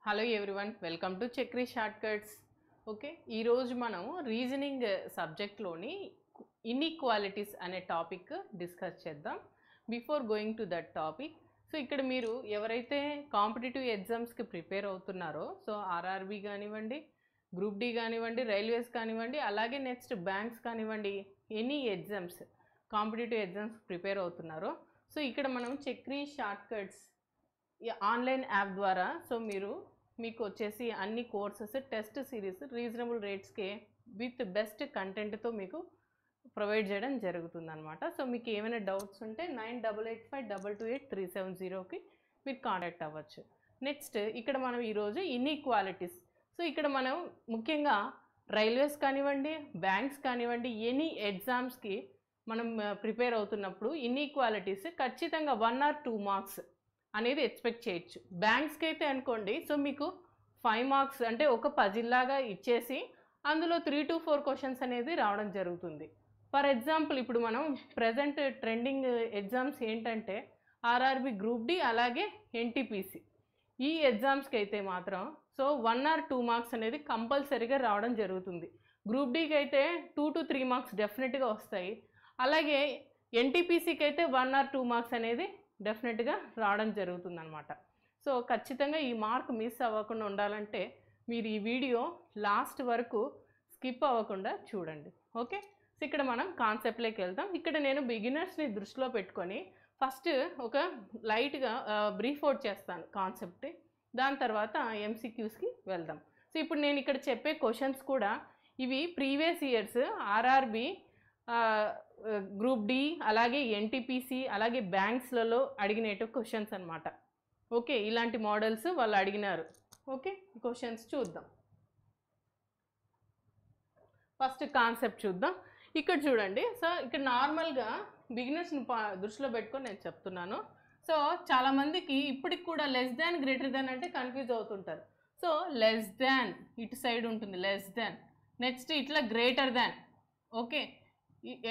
Hello everyone, welcome to Chakri shortcuts. Okay, ఈరోజు మనం reasoning సబ్జెక్ట్లోని ఇన్ఈక్వాలిటీస్ అనే టాపిక్ డిస్కస్ చేద్దాం. Before going to that topic, so ఇక్కడ మీరు ఎవరైతే కాంపిటేటివ్ ఎగ్జామ్స్కి ప్రిపేర్ అవుతున్నారో, సో ఆర్ఆర్బీ కానివ్వండి, గ్రూప్ డి కానివ్వండి, రైల్వేస్ కానివ్వండి, అలాగే నెక్స్ట్ బ్యాంక్స్ కానివ్వండి, any exams competitive exams prepare అవుతున్నారో, సో ఇక్కడ మనం చక్రీ షార్ట్కట్స్ ఆన్లైన్ యాప్ ద్వారా సో మీకు వచ్చేసి అన్ని కోర్సెస్ టెస్ట్ సిరీస్ రీజనబుల్ రేట్స్కే విత్ బెస్ట్ కంటెంట్తో మీకు ప్రొవైడ్ చేయడం జరుగుతుంది అనమాట. సో మీకు ఏమైనా డౌట్స్ ఉంటే 9885228370కి మీరు కాంటాక్ట్ అవ్వచ్చు. నెక్స్ట్ ఇక్కడ మనం ఈరోజు ఇన్ఈక్వాలిటీస్, సో ఇక్కడ మనం ముఖ్యంగా రైల్వేస్ కానివ్వండి, బ్యాంక్స్ కానివ్వండి, ఎనీ ఎగ్జామ్స్కి మనం ప్రిపేర్ అవుతున్నప్పుడు ఇన్ఈక్వాలిటీస్ ఖచ్చితంగా 1 or 2 మార్క్స్ అనేది ఎక్స్పెక్ట్ చేయొచ్చు. బ్యాంక్స్కి అయితే అనుకోండి, సో మీకు 5 మార్క్స్ అంటే ఒక పజిల్లాగా ఇచ్చేసి అందులో 3 to 4 క్వశ్చన్స్ అనేది రావడం జరుగుతుంది. ఫర్ ఎగ్జాంపుల్ ఇప్పుడు మనం ప్రజెంట్ ట్రెండింగ్ ఎగ్జామ్స్ ఏంటంటే ఆర్ఆర్బి, గ్రూప్ డి, అలాగే ఎన్టీపీసీ. ఈ ఎగ్జామ్స్కి అయితే మాత్రం సో 1 or 2 మార్క్స్ అనేది కంపల్సరీగా రావడం జరుగుతుంది. గ్రూప్ డికి అయితే 2 to 3 మార్క్స్ డెఫినెట్గా వస్తాయి. అలాగే ఎన్టీపీసీకి అయితే 1 or 2 మార్క్స్ అనేది డెఫినెట్గా రావడం జరుగుతుంది అనమాట. సో ఖచ్చితంగా ఈ మార్క్ మిస్ అవ్వకుండా ఉండాలంటే మీరు ఈ వీడియో లాస్ట్ వరకు స్కిప్ అవ్వకుండా చూడండి. ఓకే, సో ఇక్కడ మనం కాన్సెప్ట్లోకి వెళ్తాం. ఇక్కడ నేను బిగినర్స్ని దృష్టిలో పెట్టుకొని ఫస్ట్ ఒక లైట్గా బ్రీఫ్ అవుట్ చేస్తాను కాన్సెప్ట్, దాని తర్వాత ఎంసీక్యూస్కి వెళ్దాం. సో ఇప్పుడు నేను ఇక్కడ చెప్పే క్వశ్చన్స్ కూడా ఇవి previous years RRB, group D, అలాగే ఎన్టీపీసీ, అలాగే బ్యాంక్స్లలో అడిగినట్టు క్వశ్చన్స్ అనమాట. ఓకే, ఇలాంటి మోడల్స్ వాళ్ళు అడిగినారు. ఓకే, క్వశ్చన్స్ చూద్దాం. ఫస్ట్ కాన్సెప్ట్ చూద్దాం. ఇక్కడ చూడండి, సో ఇక్కడ నార్మల్గా బిగినర్స్ని దృష్టిలో పెట్టుకొని నేను చెప్తున్నాను. సో చాలామందికి ఇప్పటికి కూడా లెస్ దాన్, గ్రేటర్ దాన్ అంటే కన్ఫ్యూజ్ అవుతుంటారు. సో లెస్ దాన్ ఇటు సైడ్ ఉంటుంది, లెస్ దాన్. నెక్స్ట్ ఇట్లా గ్రేటర్ దాన్, ఓకే,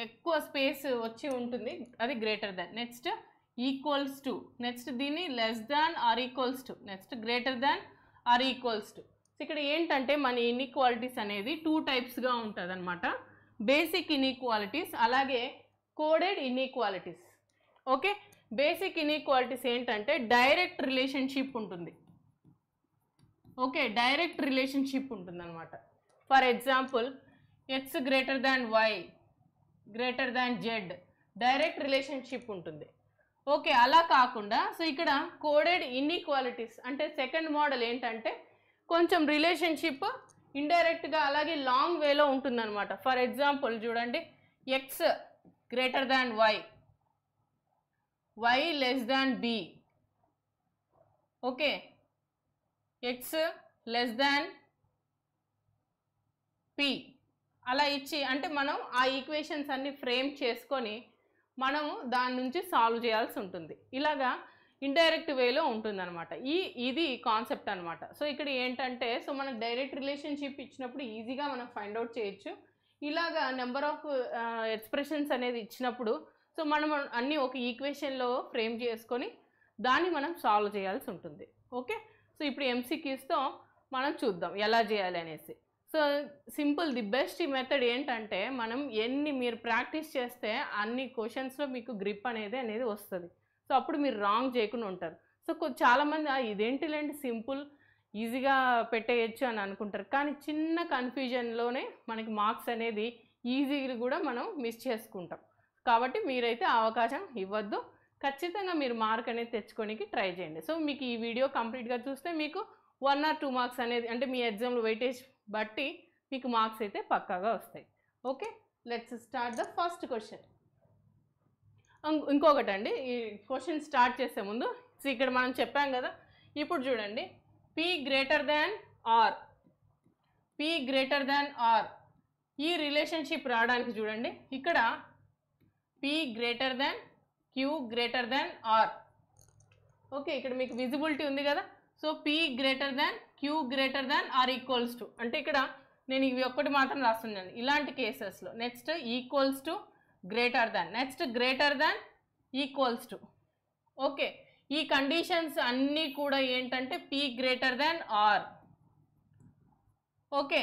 ఎక్కువ స్పేస్ వచ్చి ఉంటుంది, అది greater than. Next equals to, next దీన్ని less than are equals to, next greater than are equals to. ఇక్కడ ఏంటంటే మన ఇన్ఈక్వాలిటీస్ అనేది 2 టైప్స్గా ఉంటుంది అనమాట. బేసిక్ ఇన్ఈక్వాలిటీస్, అలాగే coded inequalities. Okay, basic inequalities ఏంటంటే డైరెక్ట్ రిలేషన్షిప్ ఉంటుంది. ఓకే, డైరెక్ట్ రిలేషన్షిప్ ఉంటుంది అనమాట. For example X greater than Y greater than Z, direct relationship ఉంటుంది. ఓకే, అలా కాకుండా సో ఇక్కడ కోడెడ్ ఇన్ఈక్వాలిటీస్ అంటే సెకండ్ మోడల్ ఏంటంటే కొంచెం రిలేషన్షిప్ ఇండైరెక్ట్గా అలాగే లాంగ్ వేలో ఉంటుందన్నమాట. ఫర్ ఎగ్జాంపుల్ చూడండి, X greater than Y, Y less than B, okay, X less than P, అలా ఇచ్చి అంటే మనం ఆ ఈక్వేషన్స్ అన్ని ఫ్రేమ్ చేసుకొని మనము దాని నుంచి సాల్వ్ చేయాల్సి ఉంటుంది. ఇలాగా ఇండైరెక్ట్ వేలో ఉంటుందన్నమాట. ఇది కాన్సెప్ట్ అనమాట. సో ఇక్కడ ఏంటంటే సో మనకు డైరెక్ట్ రిలేషన్షిప్ ఇచ్చినప్పుడు ఈజీగా మనం ఫైండ్ అవుట్ చేయొచ్చు. ఇలాగా నెంబర్ ఆఫ్ ఎక్స్ప్రెషన్స్ అనేది ఇచ్చినప్పుడు సో మనం అన్నీ ఒక ఈక్వేషన్లో ఫ్రేమ్ చేసుకొని దాన్ని మనం సాల్వ్ చేయాల్సి ఉంటుంది. ఓకే, సో ఇప్పుడు ఎంసీక్యూస్తో మనం చూద్దాం ఎలా చేయాలి అనేసి. So simple, the best method ఏంటంటే మనం మీరు ప్రాక్టీస్ చేస్తే అన్ని క్వశ్చన్స్లో మీకు గ్రిప్ అనేది వస్తుంది. సో అప్పుడు మీరు రాంగ్ చేయకుండా ఉంటారు. సో చాలామంది ఇదేంటిలేంటి సింపుల్ ఈజీగా పెట్టేయచ్చు అని అనుకుంటారు, కానీ చిన్న కన్ఫ్యూజన్లోనే మనకి మార్క్స్ అనేది ఈజీగా కూడా మనం మిస్ చేసుకుంటాం. కాబట్టి మీరైతే అవకాశం ఇవ్వద్దు. ఖచ్చితంగా మీరు మార్క్ అనేది తెచ్చుకోనికి ట్రై చేయండి. సో మీకు ఈ వీడియో కంప్లీట్గా చూస్తే మీకు 1 or 2 మార్క్స్ అనేది అంటే మీ ఎగ్జామ్లో వెయిటేజ్ బట్టి మీకు మార్క్స్ అయితే పక్కాగా వస్తాయి. Okay, let's start the first question. ఇంకొకటి అండి, ఈ క్వశ్చన్ స్టార్ట్ చేసే ముందు సో ఇక్కడ మనం చెప్పాం కదా, ఇప్పుడు చూడండి P greater than R, P greater than R, ఈ రిలేషన్షిప్ రావడానికి చూడండి ఇక్కడ P greater than Q greater than R. Okay, ఇక్కడ మీకు విజిబిలిటీ ఉంది కదా. So P greater than Q greater than are equals to అంటే ఇక్కడ నేను ఇవి ఒక్కటి మాత్రం రాస్తున్నాను ఇలాంటి కేసెస్లో. Next equals to greater than, next greater than equals to. Okay, ఈ కండిషన్స్ అన్నీ కూడా ఏంటంటే P greater than R. Okay,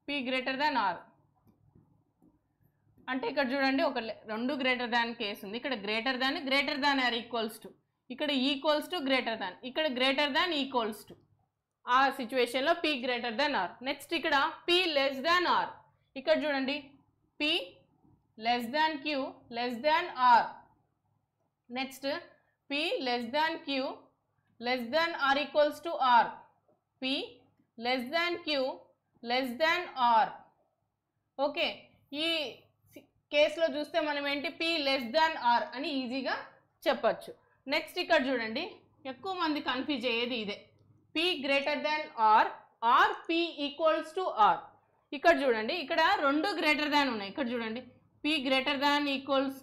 P greater than are అంటే ఇక్కడ చూడండి ఒక రెండు గ్రేటర్ దాన్ కేసు ఉంది. ఇక్కడ greater than are equals to, ఇక్కడ ఈక్వల్స్ టు గ్రేటర్ దాన్, ఇక్కడ గ్రేటర్ దాన్ ఈక్వల్స్ టు. ఆ సిచ్యువేషన్లో P greater than R. Next ఇక్కడ P లెస్ దాన్ ఆర్. ఇక్కడ చూడండి P less than Q less than R. Next P less than Q less than are equals to R. P less than Q less than R. Okay, ఈ కేసులో చూస్తే మనం ఏంటి P less than are అని ఈజీగా చెప్పచ్చు. నెక్స్ట్ ఇక్కడ చూడండి ఎక్కువ మంది కన్ఫ్యూజ్ అయ్యేది ఇదే, P greater than R or P equals to R. ఇక్కడ చూడండి ఇక్కడ రెండు గ్రేటర్ దాన్ ఉన్నాయి. ఇక్కడ చూడండి P greater than equals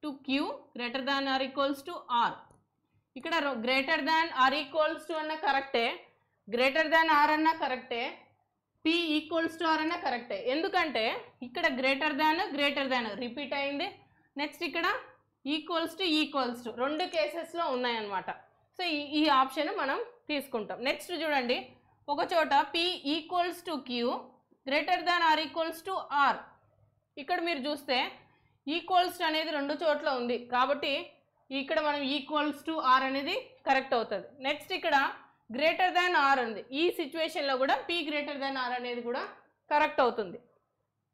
to Q greater than are equals to R. ఇక్కడ greater than are equals to అన్న కరెక్టే, గ్రేటర్ దాన్ ఆర్ అన్న కరెక్టే, P ఈక్వల్స్ టు ఆర్ అన్న కరెక్టే. ఎందుకంటే ఇక్కడ గ్రేటర్ దాన్ రిపీట్ అయింది. నెక్స్ట్ ఇక్కడ ఈక్వల్స్ టు రెండు కేసెస్లో ఉన్నాయన్నమాట. సో ఈ ఆప్షన్ మనం తీసుకుంటాం. నెక్స్ట్ చూడండి ఒక చోట P equals to Q greater than are equals to R. ఇక్కడ మీరు చూస్తే ఈక్వల్స్ అనేది రెండు చోట్ల ఉంది కాబట్టి ఇక్కడ మనం ఈక్వల్స్ టు ఆర్ అనేది కరెక్ట్ అవుతుంది. నెక్స్ట్ ఇక్కడ గ్రేటర్ దాన్ ఆర్ ఉంది. ఈ సిచ్యువేషన్లో కూడా P గ్రేటర్ దాన్ ఆర్ అనేది కూడా కరెక్ట్ అవుతుంది.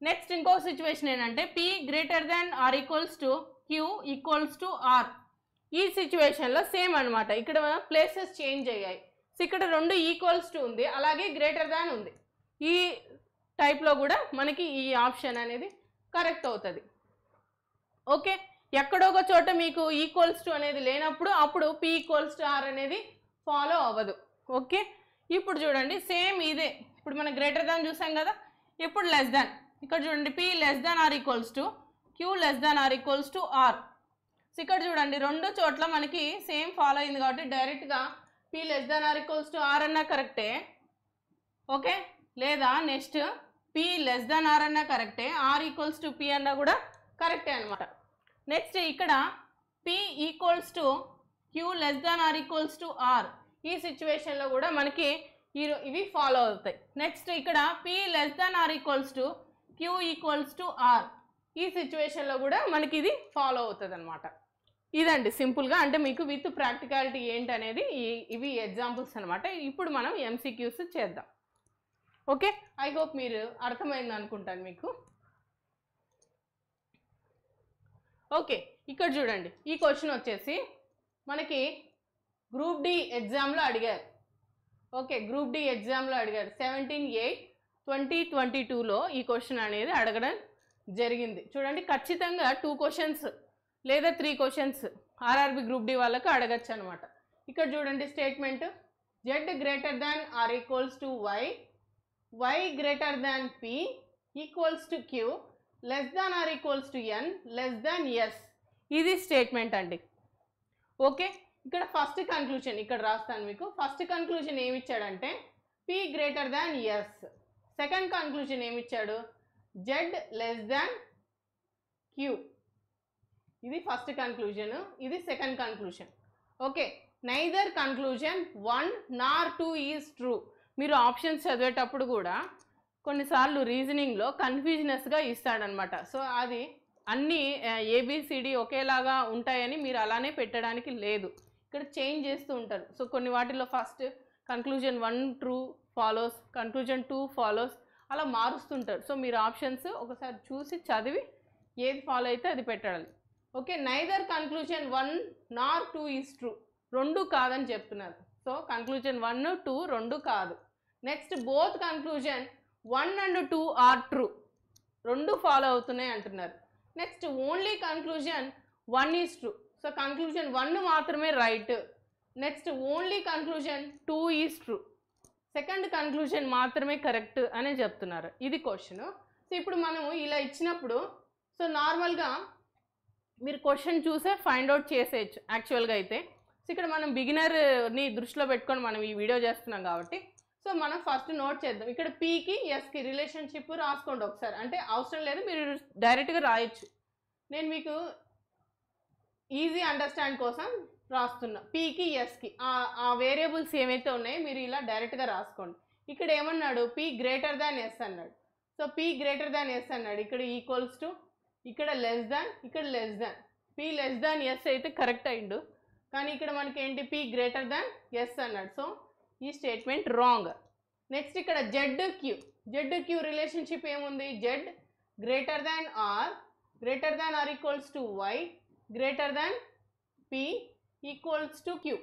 నెక్స్ట్ ఇంకో సిచ్యువేషన్ ఏంటంటే P greater than are equals to Q equals to R. ఈ సిచ్యువేషన్లో సేమ్ అనమాట, ఇక్కడ ప్లేసెస్ చేంజ్ అయ్యాయి. సో ఇక్కడ రెండు ఈక్వల్స్ టు ఉంది, అలాగే గ్రేటర్ దాన్ ఉంది. ఈ టైప్లో కూడా మనకి ఈ ఆప్షన్ అనేది కరెక్ట్ అవుతుంది. ఓకే, ఎక్కడో ఒక చోట మీకు ఈక్వల్స్ టు అనేది లేనప్పుడు అప్పుడు P ఈక్వల్స్ టు ఆర్ అనేది ఫాలో అవ్వదు. ఓకే, ఇప్పుడు చూడండి సేమ్ ఇదే, ఇప్పుడు మనం గ్రేటర్ దాన్ చూసాం కదా, ఇప్పుడు లెస్ దాన్. ఇక్కడ చూడండి P less than are equals to Q less than are equals to R. So ఇక్కడ చూడండి రెండు చోట్ల మనకి సేమ్ ఫాలో అయింది కాబట్టి డైరెక్ట్గా P less than are equals to R అన్నా కరెక్టే. ఓకే, లేదా next P less than R అన్నా కరెక్టే, ఆర్ ఈక్వల్స్ టు P అన్నా కూడా కరెక్టే అనమాట. నెక్స్ట్ ఇక్కడ P equals to Q less than are equals to R. ఈ సిచ్యువేషన్లో కూడా మనకి ఇవి ఫాలో అవుతాయి. నెక్స్ట్ ఇక్కడ P less than are equals to Q equals to R. ఈ సిచ్యువేషన్లో కూడా మనకి ఇది ఫాలో అవుతుంది అనమాట. ఇదండి సింపుల్గా, అంటే మీకు విత్ ప్రాక్టికాలిటీ ఏంటనేది ఇవి ఎగ్జాంపుల్స్ అనమాట. ఇప్పుడు మనం MCQs చేద్దాం. ఓకే, ఐ హోప్ మీరు అర్థమైంది అనుకుంటాను మీకు. ఓకే, ఇక్కడ చూడండి ఈ క్వశ్చన్ వచ్చేసి మనకి గ్రూప్ డి ఎగ్జామ్లో అడిగారు. ఓకే, గ్రూప్ డి ఎగ్జామ్లో అడిగారు 17/8/2022లో ఈ క్వశ్చన్ అనేది అడగడం జరిగింది. చూడండి ఖచ్చితంగా 2 క్వశ్చన్స్ లేదా 3 క్వశ్చన్స్ ఆర్ఆర్బి గ్రూప్ డి వాళ్ళకు అడగచ్చు అనమాట. ఇక్కడ చూడండి statement, Z greater than are equals to Y greater than P equals to Q less than are equals to N less than S. ఇది స్టేట్మెంట్ అండి. ఓకే, ఇక్కడ ఫస్ట్ కన్క్లూజన్ ఇక్కడ రాస్తాను మీకు. ఫస్ట్ కన్క్లూజన్ ఏమి ఇచ్చాడంటే P గ్రేటర్ దాన్ S. Second conclusion ఏమి ఇచ్చాడు, Z లెస్ దాన్ Q. ఇది ఫస్ట్ కన్క్లూజన్, ఇది second conclusion. Okay, neither conclusion 1 nor 2 is true. మీరు ఆప్షన్స్ చదివేటప్పుడు కూడా కొన్నిసార్లు రీజనింగ్లో కన్ఫ్యూజనెస్గా ఇస్తాడనమాట. సో అది అన్నీ ABCD ఒకేలాగా ఉంటాయని మీరు అలానే పెట్టడానికి లేదు, ఇక్కడ చేంజ్ చేస్తూ ఉంటారు. సో కొన్ని వాటిల్లో first conclusion 1 true follows, conclusion 2 follows, అలా మారుస్తుంటారు. సో మీరు ఆప్షన్స్ ఒకసారి చూసి చదివి ఏది ఫాలో అయితే అది పెట్టాలి. Okay, neither conclusion 1 nor 2 is true, రెండు కాదని చెప్తున్నారు. సో కన్క్లూజన్ 1, 2 రెండు కాదు. Next both conclusion 1 and 2 are true, రెండు ఫాలో అవుతున్నాయి అంటున్నారు. Next only conclusion 1 is true. So conclusion 1 మాత్రమే right. Next only conclusion 2 is true, second conclusion మాత్రమే కరెక్ట్ అనే చెప్తున్నారు. ఇది క్వశ్చన్. సో ఇప్పుడు మనము ఇలా ఇచ్చినప్పుడు సో నార్మల్గా మీరు క్వశ్చన్ చూసే ఫైండ్ అవుట్ చేసేయచ్చు యాక్చువల్గా అయితే. సో ఇక్కడ మనం బిగినర్ని దృష్టిలో పెట్టుకొని మనం ఈ వీడియో చేస్తున్నాం కాబట్టి సో మనం ఫస్ట్ నోట్ చేద్దాం. ఇక్కడ Pకి Sకి రిలేషన్షిప్ రాసుకోండి ఒకసారి, అంటే అవసరం లేదు మీరు డైరెక్ట్గా రాయొచ్చు. నేను మీకు ఈజీ అండర్స్టాండ్ కోసం రాస్తున్నా, పీకి ఎస్కి ఆ వేరియబుల్స్ ఏమైతే ఉన్నాయో మీరు ఇలా డైరెక్ట్గా రాసుకోండి. ఇక్కడ ఏమన్నాడు, పీ గ్రేటర్ దాన్ ఎస్ అన్నాడు. So P greater than S అన్నాడు, ఇక్కడ ఈక్వల్స్ టు, ఇక్కడ లెస్ దాన్, ఇక్కడ less than. P less than S అయితే కరెక్ట్ అయిండు, కానీ ఇక్కడ మనకి ఏంటి, పీ గ్రేటర్ దాన్ ఎస్ అన్నాడు. సో ఈ స్టేట్మెంట్ రాంగ్. నెక్స్ట్ ఇక్కడ జెడ్ క్యూ రిలేషన్షిప్ ఏముంది, Z greater than are equals to Y greater than P equals to Q.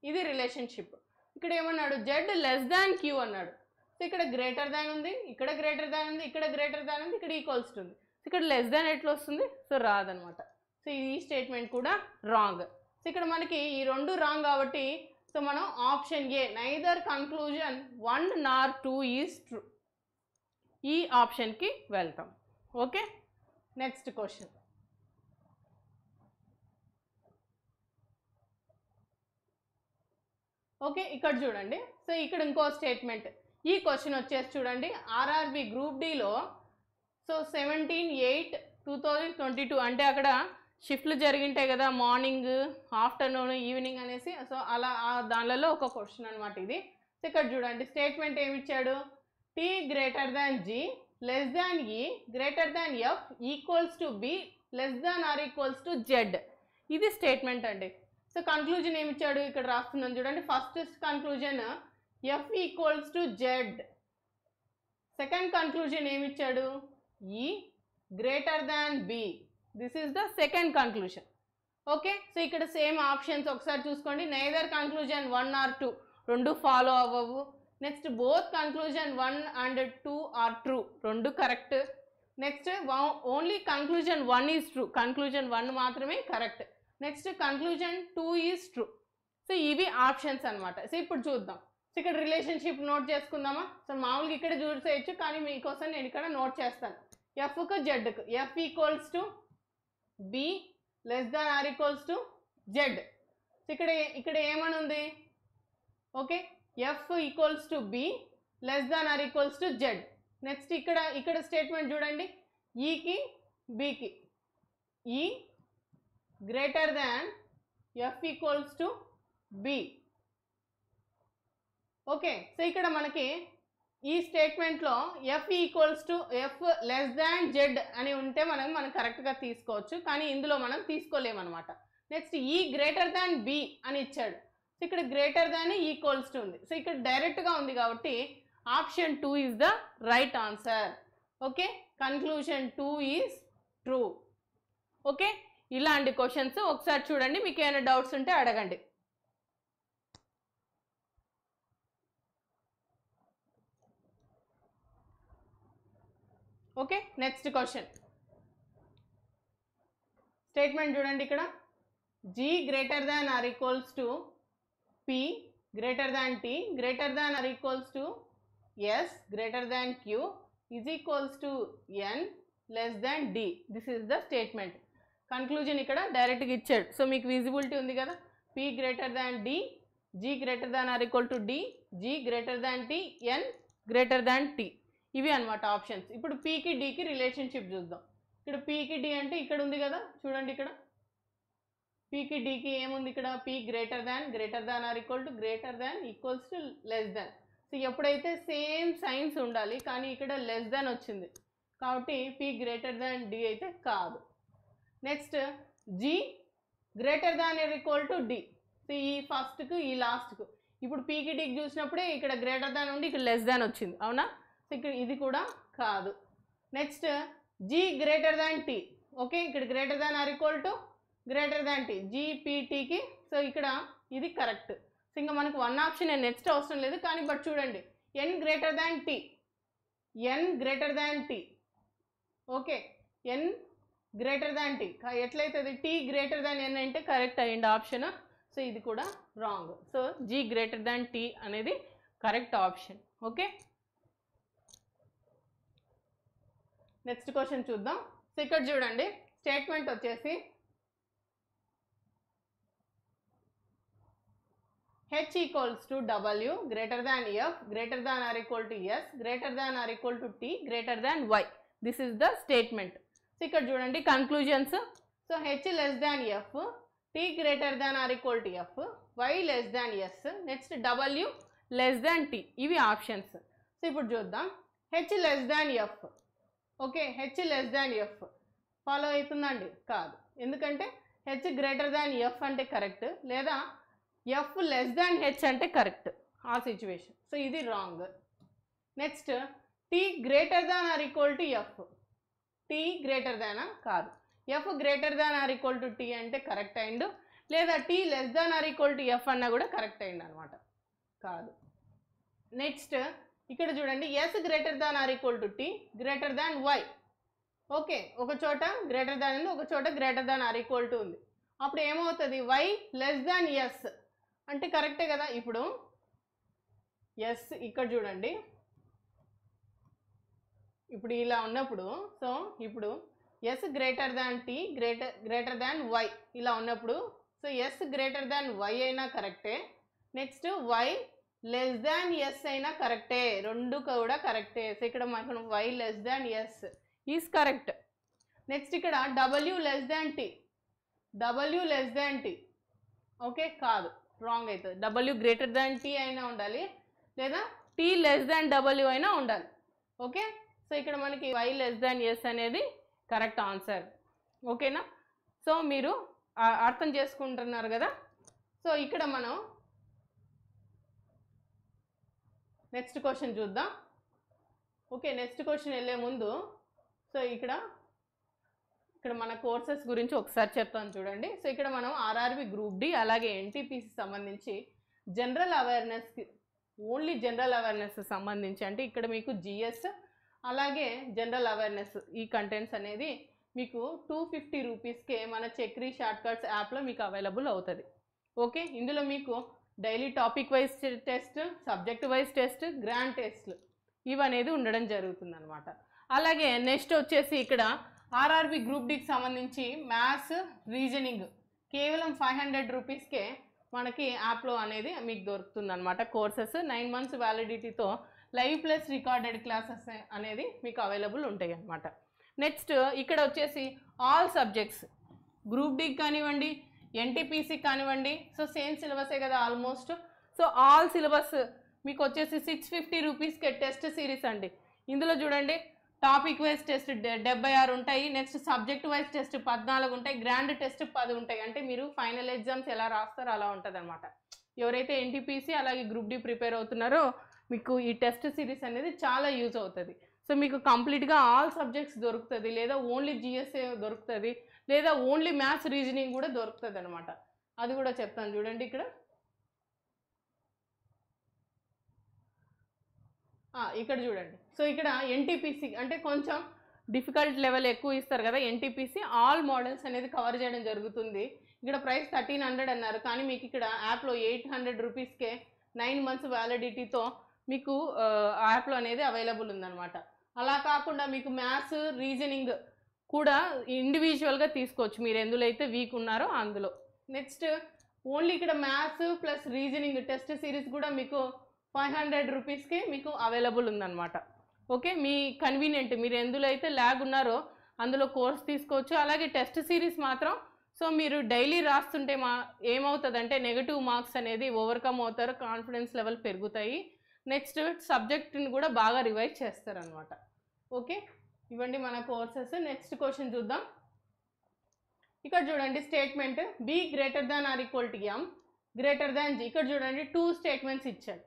ఇది రిలేషన్షిప్. ఇక్కడ ఏమన్నాడు, జెడ్ లెస్ దాన్ క్యూ అన్నాడు. సో ఇక్కడ గ్రేటర్ దాన్ ఉంది, ఇక్కడ గ్రేటర్ దాన్ ఉంది, ఇక్కడ గ్రేటర్ దాన్ ఉంది, ఇక్కడ ఈక్వల్స్ టు ఉంది. సో ఇక్కడ లెస్ దాన్ ఎట్లా వస్తుంది, సో రాదనమాట. సో ఈ స్టేట్మెంట్ కూడా రాంగ్. సో ఇక్కడ మనకి ఈ రెండు రాంగ్ కాబట్టి సో మనం option A neither conclusion 1 nor 2 is true, ఈ ఆప్షన్కి వెళ్తాం. Okay, next question. ఓకే, ఇక్కడ చూడండి. సో ఇక్కడ ఇంకో స్టేట్మెంట్. ఈ క్వశ్చన్ వచ్చేసి చూడండి, ఆర్ఆర్బి గ్రూప్ డిలో సో 17/8/2022 అంటే అక్కడ షిఫ్ట్లు జరిగింటాయి కదా, మార్నింగ్, ఆఫ్టర్నూన్, ఈవినింగ్ అనేసి. సో అలా దానిలో ఒక క్వశ్చన్ అనమాట ఇది. సో ఇక్కడ చూడండి స్టేట్మెంట్ ఏమి ఇచ్చాడు, T greater than G less than E greater than F equals to B less than are equals to Z. ఇది స్టేట్మెంట్ అండి. సో కన్క్లూజన్ ఏమి ఇచ్చాడు, ఇక్కడ రాస్తున్నాను చూడండి. First conclusion F equals to Z. Second conclusion ఏమి ఇచ్చాడు, E greater than B. This is the second conclusion. Okay, so ఇక్కడ సేమ్ ఆప్షన్స్ ఒకసారి చూసుకోండి. నైదర్ కన్క్లూజన్ 1 or 2 రెండు ఫాలో అవ్వవు. Next both conclusion 1 and 2 are true, రెండు correct. Next only conclusion 1 is true, conclusion 1 మాత్రమే correct. Next conclusion 2 is true. So ఇవి options అనమాట. So ఇప్పుడు చూద్దాం. సో ఇక్కడ రిలేషన్షిప్ నోట్ చేసుకుందామా. సో మామూలుగా ఇక్కడ చూసేయచ్చు, కానీ మీకోసం నేను ఇక్కడ నోట్ చేస్తాను. ఎఫ్కు జెడ్కు F equals to B less than are equals to Z. So ఇక్కడ ఏమని ఉంది, okay, F equals to B less than are equals to Z. Next ఇక్కడ స్టేట్మెంట్ చూడండి, ఈకి బికి E greater than F equals to B. Okay, so ఇక్కడ మనకి ఈ స్టేట్మెంట్లో F equals to F less than Z అని ఉంటే మనం కరెక్ట్గా తీసుకోవచ్చు, కానీ ఇందులో మనం తీసుకోలేమన్నమాట. Next E greater than B అని ఇచ్చాడు. సో ఇక్కడ గ్రేటర్ దాన్ ఈక్వల్స్ టు ఉంది. సో ఇక్కడ డైరెక్ట్గా ఉంది కాబట్టి option 2 is the right answer. Okay, conclusion 2 is true. Okay, ఇలాంటి క్వశ్చన్స్ ఒకసారి చూడండి, మీకు ఏమైనా డౌట్స్ ఉంటే అడగండి. Okay, next question. స్టేట్మెంట్ చూడండి, ఇక్కడ G greater than are equals to P greater than T greater than are equals to S greater than Q is equals to N less than D. This is the statement. Conclusion ఇక్కడ డైరెక్ట్గా ఇచ్చాడు. So మీకు visibility ఉంది కదా, P greater than D, G greater than are equal to D, G greater than T, N greater than T. ఇవి అనమాట options. ఇప్పుడు పీకి డికి రిలేషన్షిప్ చూద్దాం. ఇక్కడ పీకి డి అంటే ఇక్కడ ఉంది కదా, చూడండి ఇక్కడ పీకి డికి ఏముంది, ఇక్కడ P greater than are equal to greater than equals to less than. So ఎప్పుడైతే సేమ్ సైన్స్ ఉండాలి, కానీ ఇక్కడ లెస్ దాన్ వచ్చింది కాబట్టి పీ గ్రేటర్ దాన్ డి అయితే కాదు. Next G greater than are equal to D. So ఈ ఫస్ట్కు ఈ లాస్ట్కు ఇప్పుడు పీకి డికి చూసినప్పుడే ఇక్కడ గ్రేటర్ దాన్ ఉండి ఇక్కడ లెస్ దాన్ వచ్చింది, అవునా. సో ఇక్కడ ఇది కూడా కాదు. Next G greater than T. Okay, ఇక్కడ greater than are equal to greater than T, జీపీటీకి. సో ఇక్కడ ఇది కరెక్ట్. సో ఇంకా మనకు 1 ఆప్షన్ నెక్స్ట్ అవసరం లేదు, కానీ బట్ చూడండి N greater than T, N greater than T. Okay, N greater than T ఎట్లయితుంది, టీ గ్రేటర్ దాన్ ఎన్ అంటే కరెక్ట్ అయ్యింది ఆప్షన్. సో ఇది కూడా wrong. So G greater than T అనేది correct option. Okay, next question చూద్దాం. So ఇక్కడ చూడండి statement వచ్చేసి H equals to W greater than F greater than or equal to S greater than or equal to T greater than Y. This is the statement. So ఇక్కడ చూడండి conclusions. So H less than F, t greater than are equal to f, y less than s, next w less than t. ఇవి options. So ఇప్పుడు చూద్దాం. h less than f. Okay, h less than f follow అవుతుందండి? కాదు. ఎందుకంటే h greater than f అంటే correct, లేదా f less than h అంటే correct ఆ సిచ్యువేషన్. సో ఇది wrong. Next t greater than are equal to f. t greater దానా? కాదు. f greater than are equal to t అంటే కరెక్ట్ అయిండు, లేదా t less than are equal to f అన్నా కూడా కరెక్ట్ అయింది అనమాట. కాదు. నెక్స్ట్ ఇక్కడ చూడండి, s greater than are equal to t greater than y. Okay, ఒక చోట గ్రేటర్ దాన్ ఉంది, ఒక చోట greater than are equal to ఉంది. అప్పుడు ఏమవుతుంది? y లెస్ దాన్ s అంటే కరెక్టే కదా. ఇప్పుడు s ఇక్కడ చూడండి, ఇప్పుడు ఇలా ఉన్నప్పుడు, సో ఇప్పుడు s greater than t greater than y ఇలా ఉన్నప్పుడు, so s greater than y అయినా కరెక్టే, next y less than s అయినా కరెక్టే, రెండు కూడా కరెక్టే. సో ఇక్కడ మనకు y less than s is correct. Next ఇక్కడ w less than t, w less than t. Okay, కాదు, రాంగ్ అవుతుంది. w గ్రేటర్ దాన్ t అయినా ఉండాలి, లేదా t లెస్ దాన్ w అయినా ఉండాలి. ఓకే, సో ఇక్కడ మనకి y లెస్ దాన్ s అనేది కరెక్ట్ ఆన్సర్. ఓకేనా? సో మీరు అర్థం చేసుకుంటున్నారు కదా. సో ఇక్కడ మనం నెక్స్ట్ క్వశ్చన్ చూద్దాం. ఓకే, నెక్స్ట్ క్వశ్చన్ వెళ్ళే ముందు, సో ఇక్కడ మన కోర్సెస్ గురించి ఒకసారి చెప్తాను చూడండి. సో ఇక్కడ మనం ఆర్ఆర్బి గ్రూప్ డి అలాగే ఎన్టీపీసీ సంబంధించి జనరల్ అవేర్నెస్కి, ఓన్లీ జనరల్ అవేర్నెస్ సంబంధించి, అంటే ఇక్కడ మీకు జిఎస్ అలాగే జనరల్ అవేర్నెస్ ఈ కంటెంట్స్ అనేది మీకు 250 రూపీస్కే మన చక్రీ షార్ట్ కట్స్ యాప్లో మీకు అవైలబుల్ అవుతుంది. ఓకే, ఇందులో మీకు daily topic wise test, subject wise test, grand టెస్ట్లు ఇవనేది ఉండడం జరుగుతుంది అనమాట. అలాగే నెక్స్ట్ వచ్చేసి ఇక్కడ ఆర్ఆర్బి గ్రూప్ డికి సంబంధించి మ్యాథ్స్, రీజనింగ్ కేవలం 500 రూపీస్కే మనకి యాప్లో అనేది మీకు దొరుకుతుంది అనమాట. కోర్సెస్ 9 మంత్స్ వ్యాలిడిటీతో లైవ్ ప్లస్ రికార్డెడ్ క్లాసెస్ అనేది మీకు అవైలబుల్ ఉంటాయి అన్నమాట. నెక్స్ట్ ఇక్కడ వచ్చేసి ఆల్ సబ్జెక్ట్స్, గ్రూప్ డికి కానివ్వండి, ఎన్టీపీసీ కానివ్వండి, సో సేమ్ సిలబసే కదా ఆల్మోస్ట్. సో ఆల్ సిలబస్ మీకు వచ్చేసి 650 రూపీస్కే టెస్ట్ సిరీస్ అండి. ఇందులో చూడండి, టాపిక్ వైజ్ టెస్ట్ 76 ఉంటాయి, నెక్స్ట్ సబ్జెక్ట్ వైజ్ టెస్ట్ 14 ఉంటాయి, గ్రాండ్ టెస్ట్ 10 ఉంటాయి. అంటే మీరు ఫైనల్ ఎగ్జామ్స్ ఎలా రాస్తారో అలా ఉంటుంది అనమాట. ఎవరైతే ఎన్టీపీసీ అలాగే గ్రూప్ డి ప్రిపేర్ అవుతున్నారో మీకు ఈ టెస్ట్ సిరీస్ అనేది చాలా యూజ్ అవుతుంది. సో మీకు కంప్లీట్గా ఆల్ సబ్జెక్ట్స్ దొరుకుతుంది, లేదా ఓన్లీ జిఎస్ఏ దొరుకుతుంది, లేదా ఓన్లీ మ్యాథ్స్, రీజనింగ్ కూడా దొరుకుతుంది అనమాట. అది కూడా చెప్తాను చూడండి. ఇక్కడ చూడండి. సో ఇక్కడ ఎన్టీపీసీ అంటే కొంచెం డిఫికల్ట్ లెవెల్ ఎక్కువ ఇస్తారు కదా. ఎన్టీపీసీ ఆల్ మోడల్స్ అనేది కవర్ చేయడం జరుగుతుంది. ఇక్కడ ప్రైస్ 1300 అన్నారు, కానీ మీకు ఇక్కడ యాప్లో 800 రూపీస్కే 9 మంత్స్ వ్యాలిడిటీతో మీకు యాప్లో అనేది అవైలబుల్ ఉందన్నమాట. అలా కాకుండా మీకు మ్యాథ్స్, రీజనింగ్ కూడా ఇండివిజువల్గా తీసుకోవచ్చు, మీరు ఎందులో అయితే వీక్ ఉన్నారో అందులో. నెక్స్ట్ ఓన్లీ ఇక్కడ maths plus reasoning test series కూడా మీకు 500 రూపీస్కే మీకు అవైలబుల్ ఉందన్నమాట. ఓకే, మీ కన్వీనియంట్, మీరు ఎందులో అయితే ల్యాగ్ ఉన్నారో అందులో కోర్స్ తీసుకోవచ్చు. అలాగే టెస్ట్ సిరీస్ మాత్రం సో మీరు డైలీ రాస్తుంటే ఏమవుతుందంటే నెగటివ్ మార్క్స్ అనేది ఓవర్కమ్ అవుతారు, కాన్ఫిడెన్స్ లెవెల్ పెరుగుతాయి. నెక్స్ట్ సబ్జెక్ట్ని కూడా బాగా రివైజ్ చేస్తారనమాట. ఓకే, ఇవ్వండి మన కోర్సెస్. నెక్స్ట్ క్వశ్చన్ చూద్దాం. ఇక్కడ చూడండి, statement B greater than are equal to M greater than G. ఇక్కడ చూడండి 2 స్టేట్మెంట్స్ ఇచ్చాడు.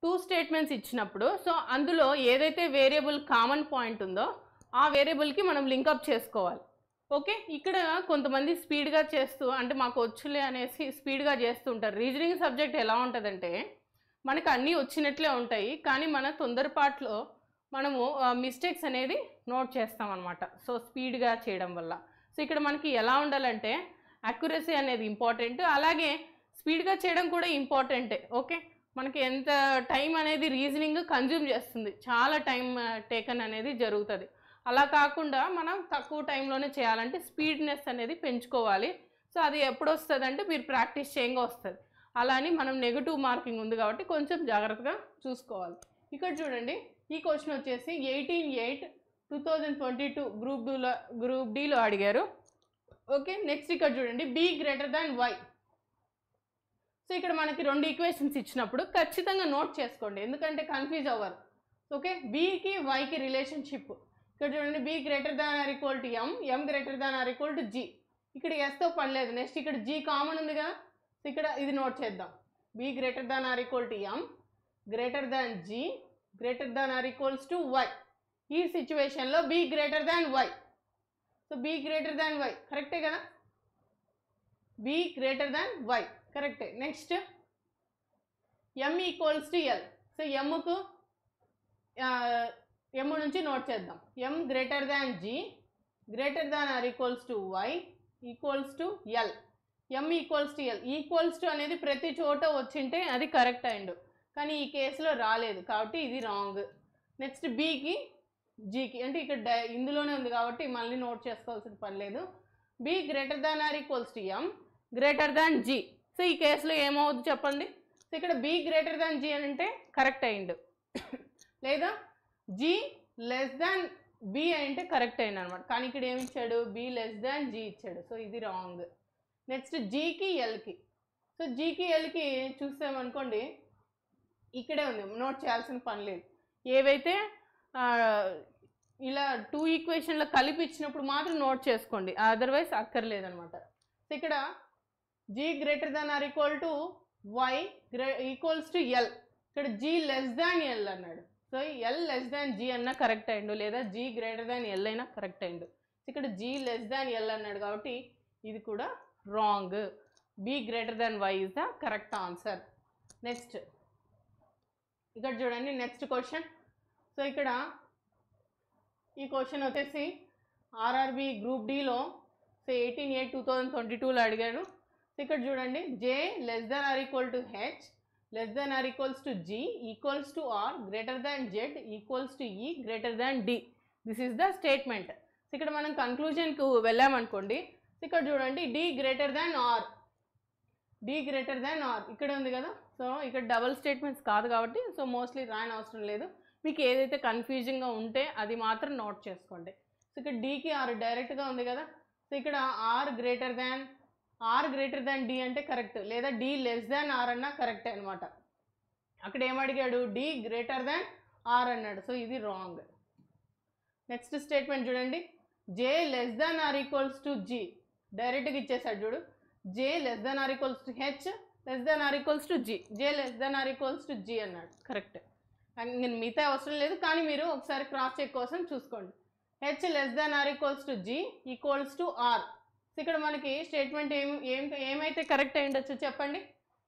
2 స్టేట్మెంట్స్ ఇచ్చినప్పుడు సో అందులో ఏదైతే వేరియబుల్ కామన్ పాయింట్ ఉందో ఆ వేరియబుల్కి మనం లింకప్ చేసుకోవాలి. ఓకే, ఇక్కడ కొంతమంది స్పీడ్గా చేస్తూ, అంటే మాకు వచ్చులే అనేసి స్పీడ్గా చేస్తూ ఉంటారు. రీజనింగ్ సబ్జెక్ట్ ఎలా ఉంటుందంటే మనకు అన్నీ వచ్చినట్లే ఉంటాయి, కానీ మన తొందరపాట్లో మనము మిస్టేక్స్ అనేది నోట్ చేస్తామన్నమాట. సో స్పీడ్గా చేయడం వల్ల. సో ఇక్కడ మనకి ఎలా ఉండాలంటే అక్యురసీ అనేది ఇంపార్టెంట్, అలాగే స్పీడ్గా చేయడం కూడా ఇంపార్టెంటే. ఓకే, మనకి ఎంత టైం అనేది రీజనింగ్ కన్జ్యూమ్ చేస్తుంది, చాలా టైం టేకన్ అనేది జరుగుతుంది. అలా కాకుండా మనం తక్కువ టైంలోనే చేయాలంటే స్పీడ్నెస్ అనేది పెంచుకోవాలి. సో అది ఎప్పుడు వస్తుంది అంటే మీరు ప్రాక్టీస్ చేయంగా వస్తుంది. అలా అని మనం నెగిటివ్ మార్కింగ్ ఉంది కాబట్టి కొంచెం జాగ్రత్తగా చూసుకోవాలి. ఇక్కడ చూడండి, ఈ క్వశ్చన్ వచ్చేసి 18/8/2022 గ్రూప్ డిలో అడిగారు. ఓకే, నెక్స్ట్ ఇక్కడ చూడండి B greater than Y. So ఇక్కడ మనకి రెండు ఈక్వేషన్స్ ఇచ్చినప్పుడు ఖచ్చితంగా నోట్ చేసుకోండి, ఎందుకంటే కన్ఫ్యూజ్ అవ్వరు. ఓకే, బీకి వైకి రిలేషన్షిప్ ఇక్కడ చూడండి, B greater than are equal to M, M greater than are equal to G. ఇక్కడ ఎస్తో పని లేదు. నెక్స్ట్ ఇక్కడ జీ కామన్ ఉంది కదా, సో ఇక్కడ ఇది నోట్ చేద్దాం. B greater than are equal to M greater than G greater than are equals to Y. ఈ సిచ్యువేషన్లో B greater than Y. So B greater than Y కరెక్టే కదా, బి గ్రేటర్ దాన్ వై కరెక్టే. Next M equals to L. So ఎమ్కు M నుంచి note చేద్దాం. M greater than G greater than are equals to Y equals to L. M equals to L. Equals to అనేది ప్రతి చోట వచ్చింటే అది correct అయిండు, కానీ ఈ కేసులో రాలేదు కాబట్టి ఇది రాంగ్. నెక్స్ట్ బీకి జీకి అంటే ఇక్కడ ఇందులోనే ఉంది కాబట్టి మళ్ళీ నోట్ చేసుకోవాల్సిన పని లేదు. B greater than are equals to M greater than G. So ఈ కేసులో ఏమవుద్ది చెప్పండి. సో ఇక్కడ బి గ్రేటర్ దాన్ జీ అని అంటే కరెక్ట్ అయిండు, లేదా జీ లెస్ దాన్ బి అంటే కరెక్ట్ అయింది అనమాట. కానీ ఇక్కడ ఏమి ఇచ్చాడు, బి లెస్ దాన్ జీ ఇచ్చాడు. సో ఇది రాంగ్. నెక్స్ట్ జీకి ఎల్కి. సో జీకి ఎల్కి చూసామనుకోండి ఇక్కడే ఉంది, నోట్ చేయాల్సిన పని లేదు. ఏవైతే ఇలా టూ ఈక్వేషన్లో కలిపి ఇచ్చినప్పుడు మాత్రం నోట్ చేసుకోండి, అదర్వైజ్ అక్కర్లేదనమాట. సో ఇక్కడ G greater than are equal to Y equals to L. ఇక్కడ జీ లెస్ దాన్ ఎల్ అన్నాడు. So L less than G అన్నా కరెక్ట్ అయిండు, లేదా జీ గ్రేటర్ దాన్ ఎల్ అయినా కరెక్ట్ అయిండు. ఇక్కడ జీ లెస్ దాన్ ఎల్ అన్నాడు కాబట్టి ఇది కూడా wrong. B greater than Y is the correct answer. Next ఇక్కడ చూడండి నెక్స్ట్ క్వశ్చన్. సో ఇక్కడ ఈ క్వశ్చన్ వచ్చేసి ఆర్ఆర్బి గ్రూప్ డిలో సో 18/8/2022లో అడిగాడు. సో ఇక్కడ చూడండి J less than are equal to H less than or equals to g equals to r greater than z equals to e greater than d. This is the statement. So ఇక్కడ మనం కన్క్లూజన్కు వెళ్ళామనుకోండి, ఇక్కడ చూడండి d greater than r, d greater than r ఇక్కడ ఉంది కదా. So ఇక్కడ double statements కాదు కాబట్టి సో మోస్ట్లీ రాయని అవసరం లేదు. మీకు ఏదైతే కన్ఫ్యూజింగ్గా ఉంటే అది మాత్రం నోట్ చేసుకోండి. సో ఇక్కడ డీకి ఆర్ డైరెక్ట్గా ఉంది కదా. సో ఇక్కడ r గ్రేటర్ దాన్ డి అంటే కరెక్ట్, లేదా డి లెస్ దాన్ ఆర్ అన్నా కరెక్టే అనమాట. అక్కడ ఏమడిగాడు, డి గ్రేటర్ దాన్ ఆర్ అన్నాడు. సో ఇది రాంగ్. నెక్స్ట్ స్టేట్మెంట్ చూడండి, J less than are equals to G డైరెక్ట్గా ఇచ్చేసాడు చూడు. J less than are equals to H less than are equals to G, J less than are equals to G అన్నాడు correct. నేను మిగతా అవసరం లేదు, కానీ మీరు ఒకసారి క్రాస్ చెక్ కోసం చూసుకోండి. H less than are equals to G equals to R. ఇక్కడ మనకి స్టేట్మెంట్ ఏమైతే కరెక్ట్ అయి ఉండొచ్చు చెప్పండి.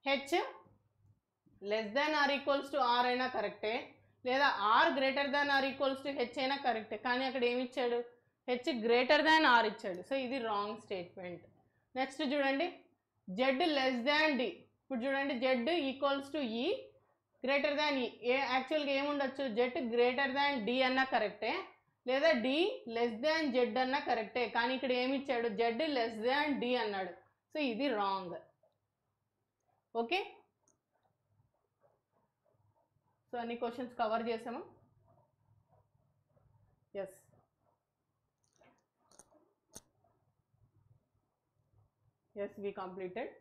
H less than are equals to R అయినా కరెక్టే, లేదా R greater than are equals to H అయినా కరెక్టే. కానీ అక్కడ ఏమి ఇచ్చాడు, హెచ్ గ్రేటర్ దాన్ ఆర్ ఇచ్చాడు. సో ఇది రాంగ్ స్టేట్మెంట్. నెక్స్ట్ చూడండి జెడ్ లెస్ దాన్ డి. ఇప్పుడు చూడండి Z equals to E greater than E. యాక్చువల్గా ఏముండొచ్చు, జెడ్ గ్రేటర్ దాన్ డి అన్నా కరెక్టే, లేదా డి లెస్ దాన్ జెడ్ అన్నా కరెక్టే. కానీ ఇక్కడ ఏమి ఇచ్చాడు, జెడ్ లెస్ దాన్ డి అన్నాడు. సో ఇది రాంగ్. ఓకే, సో అన్ని క్వశ్చన్స్ కవర్ చేసాము. ఎస్, వి కంప్లీటెడ్.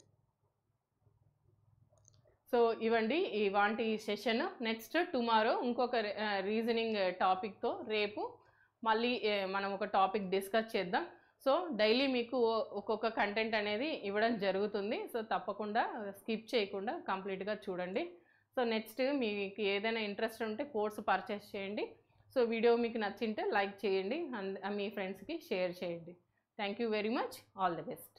సో ఇవ్వండి ఇవాంటి సెషన్. నెక్స్ట్ టుమారో ఇంకొక రీజనింగ్ టాపిక్తో రేపు మళ్ళీ మనం ఒక టాపిక్ డిస్కస్ చేద్దాం. సో డైలీ మీకు ఒక్కొక్క కంటెంట్ అనేది ఇవ్వడం జరుగుతుంది. సో తప్పకుండా స్కిప్ చేయకుండా కంప్లీట్గా చూడండి. సో నెక్స్ట్ మీకు ఏదైనా ఇంట్రెస్ట్ ఉంటే కోర్సు పర్చేస్ చేయండి. సో వీడియో మీకు నచ్చింటే లైక్ చేయండి, మీ ఫ్రెండ్స్కి షేర్ చేయండి. Thank you very much. All the best.